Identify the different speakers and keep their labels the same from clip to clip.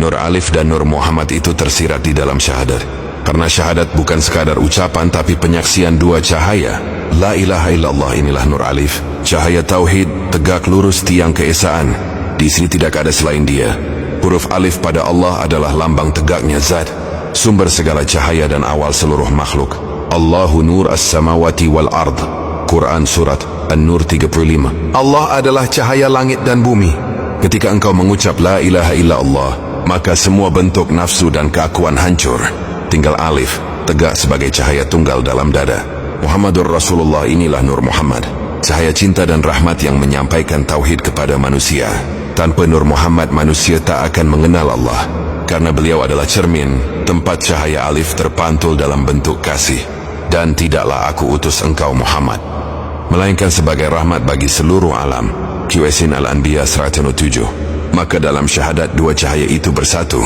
Speaker 1: Nur Alif dan Nur Muhammad itu tersirat di dalam syahadat. Karena syahadat bukan sekadar ucapan tapi penyaksian dua cahaya. La ilaha illallah, inilah Nur Alif, cahaya tauhid, tegak lurus tiang keesaan. Di sini tidak ada selain Dia. Huruf alif pada Allah adalah lambang tegaknya zat, sumber segala cahaya dan awal seluruh makhluk. Allahu nur as-samawati wal ard. Quran surat An-Nur 35. Allah adalah cahaya langit dan bumi. Ketika engkau mengucap la ilaha illallah, maka semua bentuk nafsu dan keakuan hancur. Tinggal alif, tegak sebagai cahaya tunggal dalam dada. Muhammadur Rasulullah, inilah Nur Muhammad, cahaya cinta dan rahmat yang menyampaikan tauhid kepada manusia. Tanpa Nur Muhammad, manusia tak akan mengenal Allah, karena beliau adalah cermin, tempat cahaya alif terpantul dalam bentuk kasih. Dan tidaklah aku utus engkau Muhammad, melainkan sebagai rahmat bagi seluruh alam. Yasin Al-Anbiya 107. Maka dalam syahadat dua cahaya itu bersatu.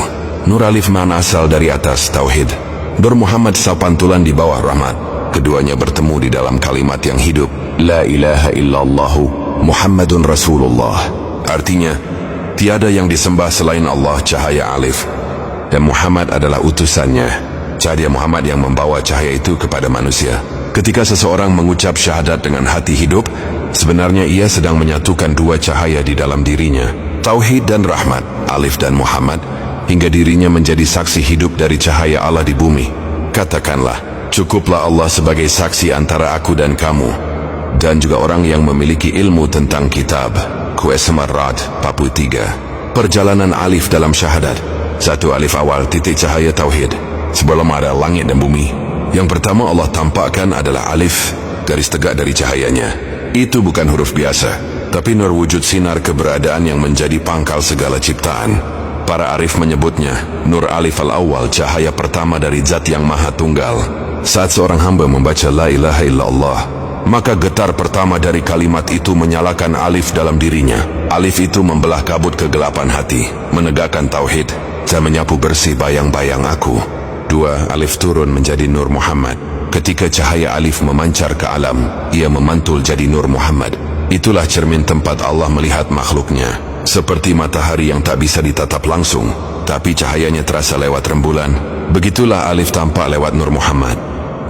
Speaker 1: Nur Alif makna asal dari atas tauhid. Nur Muhammad sapantulan di bawah rahmat. Keduanya bertemu di dalam kalimat yang hidup, La ilaha illallahu Muhammadun Rasulullah. Artinya, tiada yang disembah selain Allah, cahaya alif, dan Muhammad adalah utusannya, cahaya Muhammad yang membawa cahaya itu kepada manusia. Ketika seseorang mengucap syahadat dengan hati hidup, sebenarnya ia sedang menyatukan dua cahaya di dalam dirinya, tauhid dan rahmat, alif dan Muhammad, hingga dirinya menjadi saksi hidup dari cahaya Allah di bumi. Katakanlah, cukuplah Allah sebagai saksi antara aku dan kamu, dan juga orang yang memiliki ilmu tentang kitab. QS Semarad 43. Perjalanan alif dalam syahadat. Satu alif awal titik cahaya tauhid. Sebelum ada langit dan bumi, yang pertama Allah tampakkan adalah alif, garis tegak dari cahayanya. Itu bukan huruf biasa, tapi nur wujud sinar keberadaan yang menjadi pangkal segala ciptaan. Para arif menyebutnya Nur Alif al-Awwal, cahaya pertama dari zat yang maha tunggal. Saat seorang hamba membaca la ilaha illallah, maka getar pertama dari kalimat itu menyalakan alif dalam dirinya. Alif itu membelah kabut kegelapan hati, menegakkan tauhid, dan menyapu bersih bayang-bayang aku. Dua, alif turun menjadi Nur Muhammad. Ketika cahaya alif memancar ke alam, ia memantul jadi Nur Muhammad. Itulah cermin tempat Allah melihat makhluknya, seperti matahari yang tak bisa ditatap langsung, tapi cahayanya terasa lewat rembulan. Begitulah alif tampak lewat Nur Muhammad.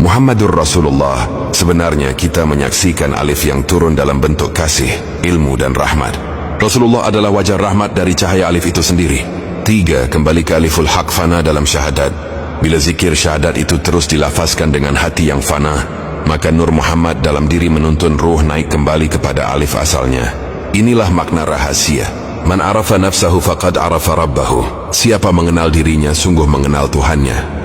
Speaker 1: Muhammadur Rasulullah. Sebenarnya kita menyaksikan alif yang turun dalam bentuk kasih, ilmu dan rahmat. Rasulullah adalah wajah rahmat dari cahaya alif itu sendiri. Tiga, kembali ke aliful haq fana dalam syahadat. Bila zikir syahadat itu terus dilafazkan dengan hati yang fana, maka Nur Muhammad dalam diri menuntun ruh naik kembali kepada alif asalnya. Inilah makna rahasia. Man arafa nafsahu faqad arafa rabbahu. Siapa mengenal dirinya sungguh mengenal Tuhannya.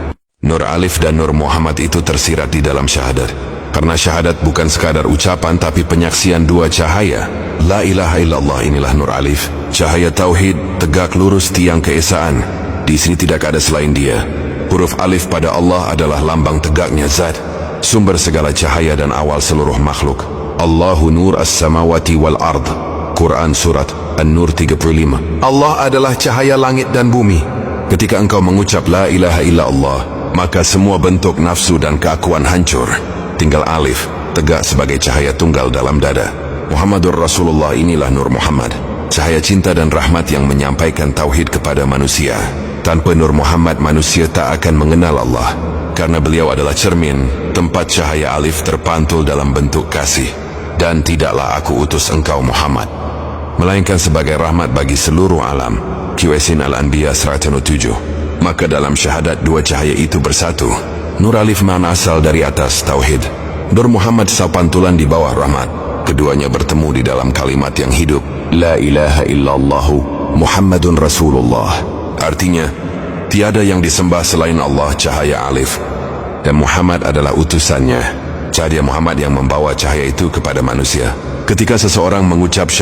Speaker 1: Nur Alif dan Nur Muhammad itu tersirat di dalam syahadat. Karena syahadat bukan sekadar ucapan tapi penyaksian dua cahaya. La ilaha illallah, inilah Nur Alif, cahaya tauhid, tegak lurus tiang keesaan. Di sini tidak ada selain Dia. Huruf alif pada Allah adalah lambang tegaknya zat, sumber segala cahaya dan awal seluruh makhluk. Allahu nur as-samawati wal ard. Quran surat An-Nur 35. Allah adalah cahaya langit dan bumi. Ketika engkau mengucap la ilaha illallah, maka semua bentuk nafsu dan keakuan hancur. Tinggal alif, tegak sebagai cahaya tunggal dalam dada. Muhammadur Rasulullah, inilah Nur Muhammad, cahaya cinta dan rahmat yang menyampaikan tauhid kepada manusia. Tanpa Nur Muhammad, manusia tak akan mengenal Allah, karena beliau adalah cermin, tempat cahaya alif terpantul dalam bentuk kasih. Dan tidaklah aku utus engkau Muhammad, melainkan sebagai rahmat bagi seluruh alam. Yasin Al-Anbiya 107. Maka dalam syahadat dua cahaya itu bersatu. Nur Alif makna asal dari atas tauhid. Nur Muhammad sapantulan di bawah rahmat. Keduanya bertemu di dalam kalimat yang hidup, La ilaha illallahu Muhammadun Rasulullah. Artinya, tiada yang disembah selain Allah, cahaya alif, dan Muhammad adalah utusannya, cahaya Muhammad yang membawa cahaya itu kepada manusia. Ketika seseorang mengucap